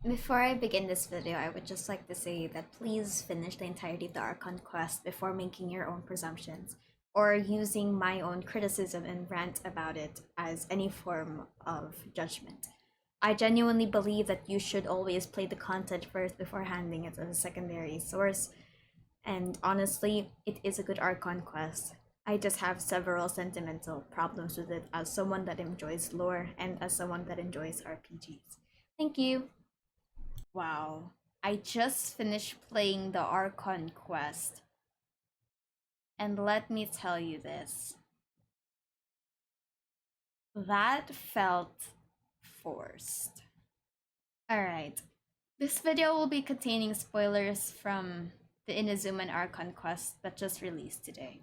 Before I begin this video, I would just like to say that please finish the entirety of the Archon quest before making your own presumptions, or using my own criticism and rant about it as any form of judgment. I genuinely believe that you should always play the content first before handing it as a secondary source, and honestly, it is a good Archon quest. I just have several sentimental problems with it as someone that enjoys lore and as someone that enjoys RPGs. Thank you! Wow. I just finished playing the Archon quest. And let me tell you this. That felt forced. Alright. This video will be containing spoilers from the Inazuma and Archon quest that just released today.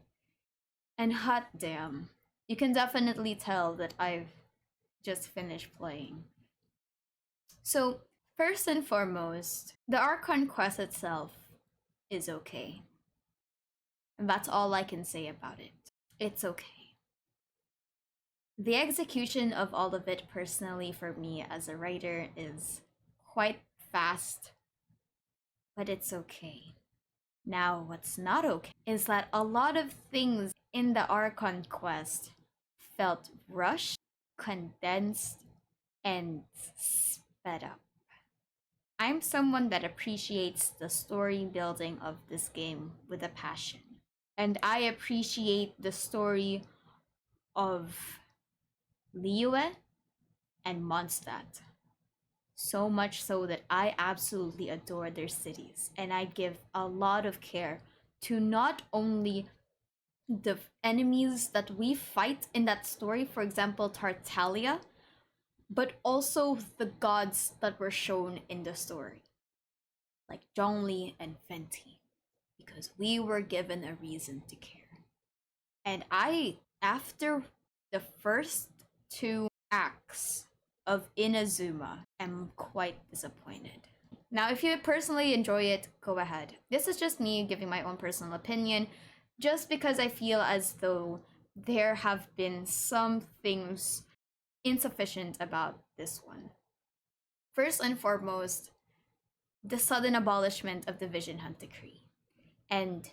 And hot damn, you can definitely tell that I've just finished playing. So, first and foremost, the Archon quest itself is okay. And that's all I can say about it. It's okay. The execution of all of it personally for me as a writer is quite fast, but it's okay. Now, what's not okay is that a lot of things in the Archon quest felt rushed, condensed, and sped up. I'm someone that appreciates the story building of this game with a passion. And I appreciate the story of Liyue and Mondstadt. So much so that I absolutely adore their cities. And I give a lot of care to not only the enemies that we fight in that story, for example, Tartaglia, but also the gods that were shown in the story, like Zhongli and Fenty, because we were given a reason to care. And after the first two acts of Inazuma, am quite disappointed. Now, if you personally enjoy it, go ahead. This is just me giving my own personal opinion, just because I feel as though there have been some things insufficient about this one. First and foremost, the sudden abolishment of the Vision Hunt Decree and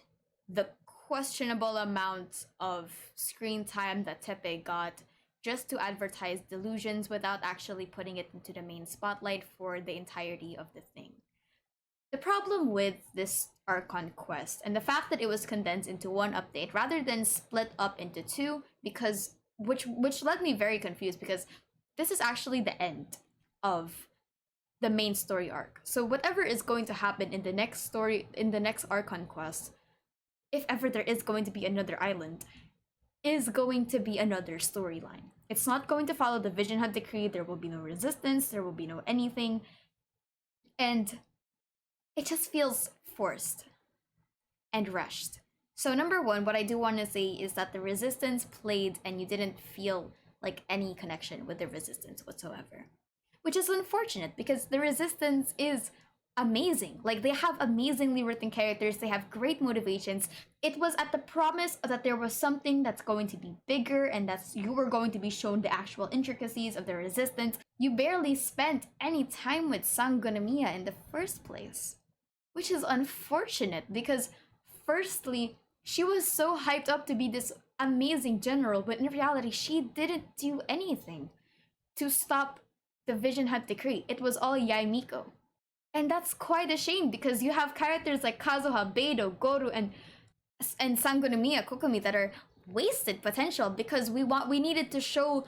the questionable amount of screen time that Tepe got just to advertise Delusions without actually putting it into the main spotlight for the entirety of the thing. The problem with this Archon quest and the fact that it was condensed into one update rather than split up into two, because which led me very confused, because this is actually the end of the main story arc. So whatever is going to happen in the next Archon quest, if ever there is going to be another island, is going to be another storyline. It's not going to follow the Vision Hunt Decree. There will be no resistance, there will be no anything. And it just feels forced and rushed. So number one, what I do want to say is that the resistance played and you didn't feel like any connection with the resistance whatsoever. Which is unfortunate because the resistance is amazing. Like, they have amazingly written characters, they have great motivations. It was at the promise that there was something that's going to be bigger and that you were going to be shown the actual intricacies of the resistance. You barely spent any time with Sangonomiya in the first place. Which is unfortunate because, firstly, she was so hyped up to be this amazing general, but in reality, she didn't do anything to stop the Vision Hunt Decree. It was all Yaimiko. And that's quite a shame because you have characters like Kazuha, Beidou, Goru, and Sangonomiya, Kokomi that are wasted potential because we needed to show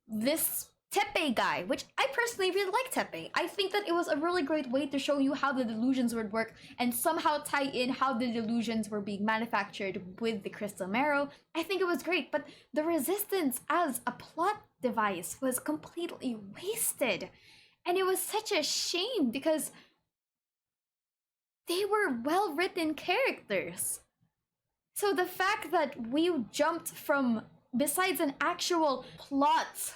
this Tepe guy, which I personally really like Tepe. I think that it was a really great way to show you how the delusions would work and somehow tie in how the delusions were being manufactured with the crystal marrow. I think it was great, but the resistance as a plot device was completely wasted. And it was such a shame because they were well-written characters. So the fact that we jumped from, besides an actual plot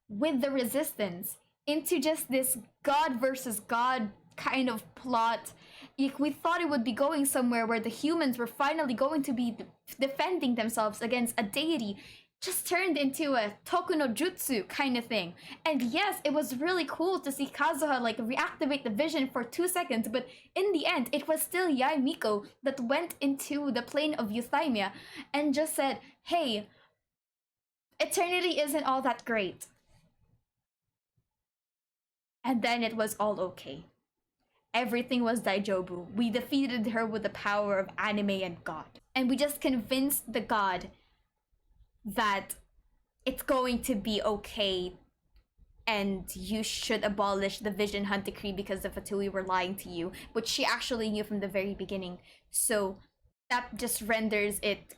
with the resistance, into just this god versus god kind of plot, we thought it would be going somewhere where the humans were finally going to be defending themselves against a deity, just turned into a Toku no Jutsu kind of thing. And yes, it was really cool to see Kazuha like reactivate the vision for 2 seconds, but in the end, it was still Yae Miko that went into the plane of euthymia and just said, hey, eternity isn't all that great. And then it was all okay. Everything was Daijobu. We defeated her with the power of anime and God. And we just convinced the God that it's going to be okay and you should abolish the Vision Hunt decree because the Fatui were lying to you, which she actually knew from the very beginning. So that just renders it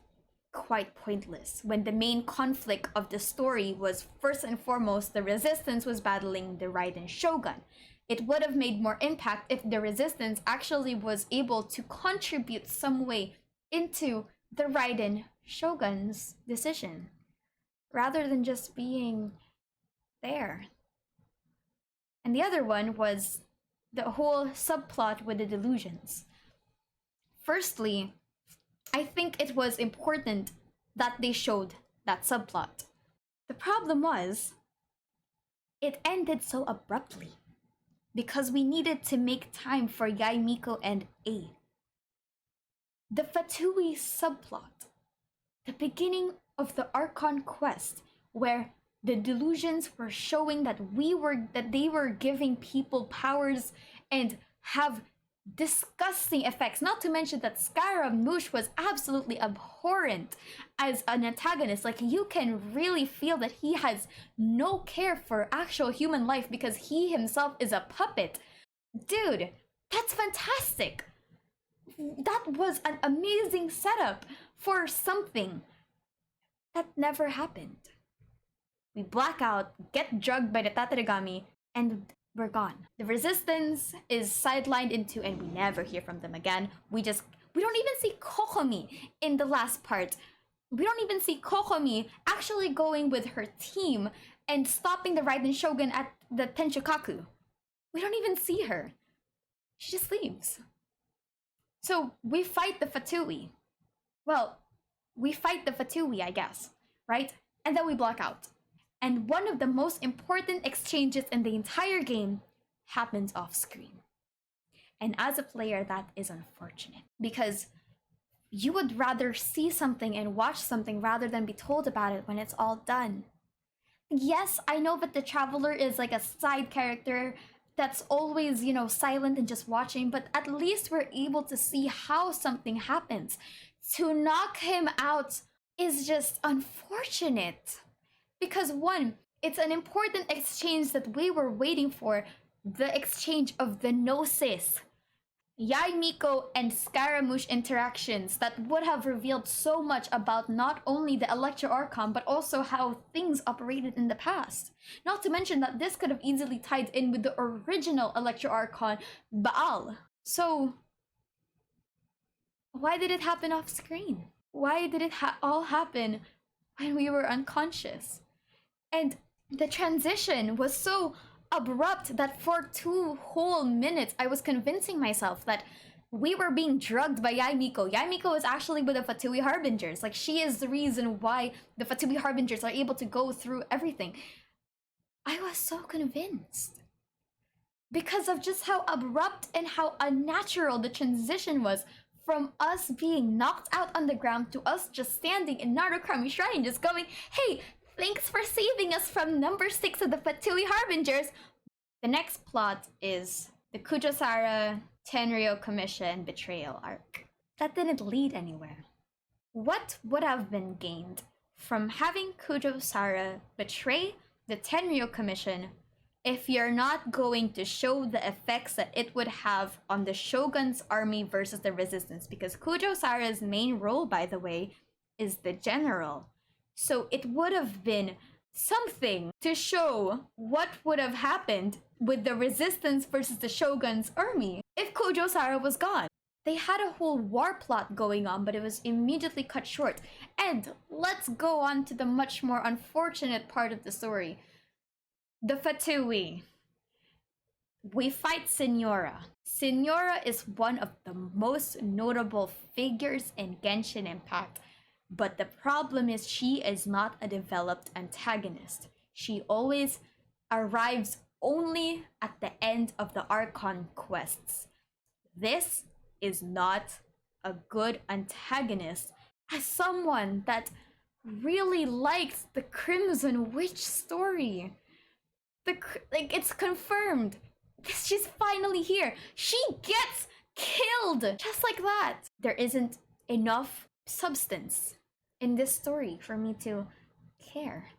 quite pointless when the main conflict of the story was first and foremost the resistance was battling the Raiden Shogun. It would have made more impact if the resistance actually was able to contribute some way into the Raiden Shogun's decision, rather than just being there. And the other one was the whole subplot with the delusions. Firstly, I think it was important that they showed that subplot. The problem was, it ended so abruptly because we needed to make time for Yae Miko and A. The Fatui subplot, the beginning of the Archon quest, where the delusions were showing that they were giving people powers and have disgusting effects, not to mention that Scaramouche was absolutely abhorrent as an antagonist. Like, you can really feel that he has no care for actual human life because he himself is a puppet. Dude, that's fantastic. That was an amazing setup for something that never happened. We black out, get drugged by the Tatarigami, and we're gone. The resistance is sidelined into, and we never hear from them again. We don't even see Kokomi in the last part. We don't even see Kokomi actually going with her team and stopping the Raiden Shogun at the Tenshukaku. We don't even see her. She just leaves. So we fight the Fatui. Well, we fight the Fatui, I guess, right? And then we block out. And one of the most important exchanges in the entire game happens off screen. And as a player, that is unfortunate because you would rather see something and watch something rather than be told about it when it's all done. Yes, I know that the Traveler is like a side character that's always, silent and just watching, but at least we're able to see how something happens. To knock him out is just unfortunate. Because one, it's an important exchange that we were waiting for, the exchange of the Gnosis. Yae Miko and Scaramouche interactions that would have revealed so much about not only the Electro Archon, but also how things operated in the past. Not to mention that this could have easily tied in with the original Electro Archon, Baal. So, why did it happen off screen? Why did it all happen when we were unconscious? And the transition was so abrupt that for 2 whole minutes I was convincing myself that we were being drugged by Yae Miko. Yae Miko is actually with the Fatui Harbingers. Like, she is the reason why the Fatui Harbingers are able to go through everything. I was so convinced. Because of just how abrupt and how unnatural the transition was from us being knocked out on the ground to us just standing in Narukami Shrine just going, hey, thanks for saving us from number 6 of the Fatui Harbingers. The next plot is the Kujosara Tenryo Commission Betrayal Arc. That didn't lead anywhere. What would have been gained from having Kujosara betray the Tenryo Commission if you're not going to show the effects that it would have on the Shogun's army versus the resistance? Because Kujosara's main role, by the way, is the general. So it would have been something to show what would have happened with the resistance versus the Shogun's army if Kujosara was gone. They had a whole war plot going on, but it was immediately cut short. And let's go on to the much more unfortunate part of the story. The Fatui. We fight Signora. Signora is one of the most notable figures in Genshin Impact. But the problem is she is not a developed antagonist. She always arrives only at the end of the Archon quests. This is not a good antagonist. As someone that really likes the Crimson Witch story, it's confirmed. She's finally here. She gets killed just like that. There isn't enough substance in this story for me to care.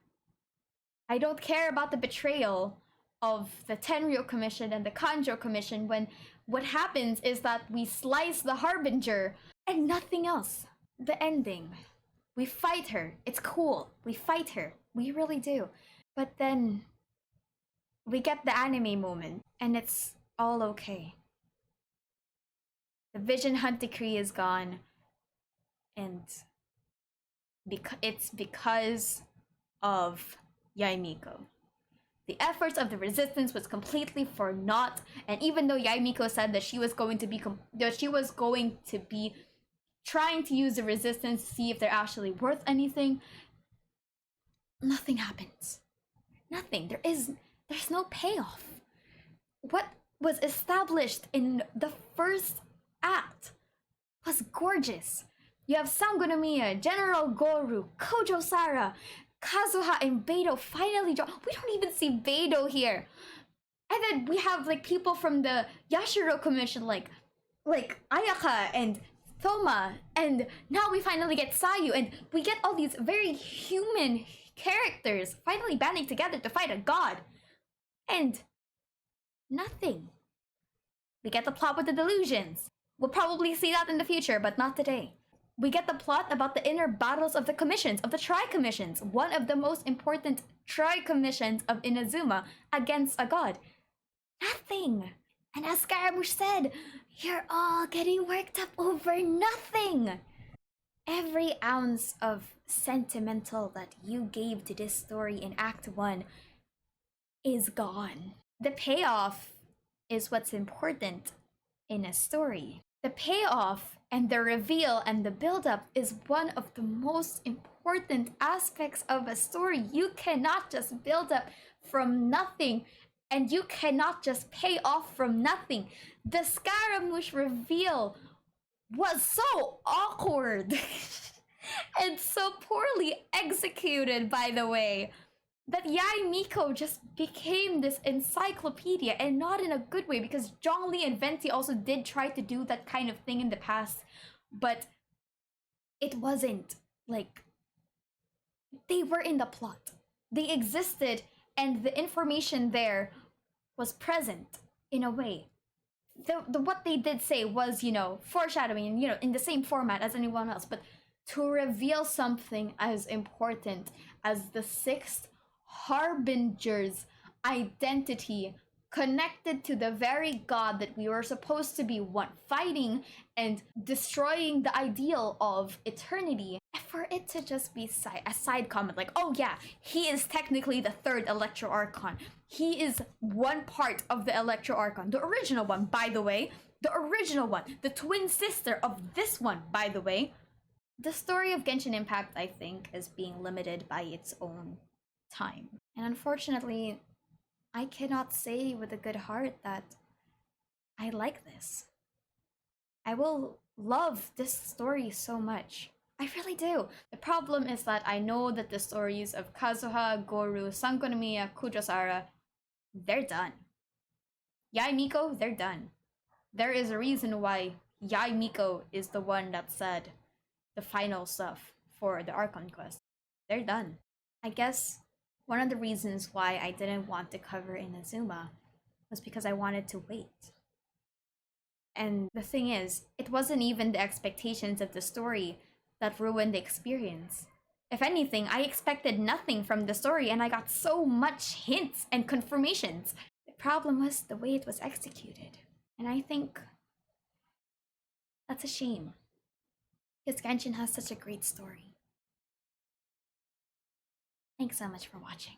I don't care about the betrayal of the Tenryo Commission and the Kanjo Commission when what happens is that we slice the Harbinger and nothing else. The ending. We fight her. It's cool. We fight her. We really do. But then we get the anime moment and it's all okay. The Vision Hunt decree is gone, and it's because of Yaimiko. The efforts of the resistance was completely for naught, and even though Yaimiko said that she was going to be trying to use the resistance to see if they're actually worth anything, nothing happens. Nothing. There's no payoff. What was established in the first act was gorgeous. You have Sangonomiya, General Goru, Kojo Sara, Kazuha, and Beidou finally join. We don't even see Beidou here. And then we have like people from the Yashiro Commission, like Ayaka and Thoma, and now we finally get Sayu, and we get all these very human characters finally banding together to fight a god. And nothing. We get the plot with the delusions. We'll probably see that in the future, but not today. We get the plot about the inner battles of the commissions, of the tri-commissions, one of the most important tri-commissions of Inazuma against a god. Nothing. And as Scaramouche said, you're all getting worked up over nothing. Every ounce of sentimental that you gave to this story in Act 1 is gone. The payoff is what's important in a story. The payoff and the reveal and the build-up is one of the most important aspects of a story. You cannot just build up from nothing, and you cannot just pay off from nothing. The Scaramouche reveal was so awkward and so poorly executed, by the way, that Yaimiko just became this encyclopedia, and not in a good way, because Zhongli and Venti also did try to do that kind of thing in the past, but it wasn't like they were in the plot. They existed, and the information there was present in a way. The what they did say was, foreshadowing, in the same format as anyone else, but to reveal something as important as the sixth Harbinger's identity connected to the very god that we were supposed to be fighting and destroying the ideal of eternity, for it to just be a side comment like, oh yeah, he is technically the third Electro Archon. He is one part of the Electro Archon, the original one, by the way. The original one, the twin sister of this one, by the way. The story of Genshin Impact, I think, is being limited by its own time. And unfortunately, I cannot say with a good heart that I like this. I will love this story so much. I really do. The problem is that I know that the stories of Kazuha, Goru, Sangonomiya, Kujosara, they're done. Yaimiko, they're done. There is a reason why Yaimiko is the one that said the final stuff for the Archon quest. They're done. I guess one of the reasons why I didn't want to cover Inazuma was because I wanted to wait. And the thing is, it wasn't even the expectations of the story that ruined the experience. If anything, I expected nothing from the story, and I got so much hints and confirmations. The problem was the way it was executed. And I think that's a shame, because Genshin has such a great story. Thanks so much for watching.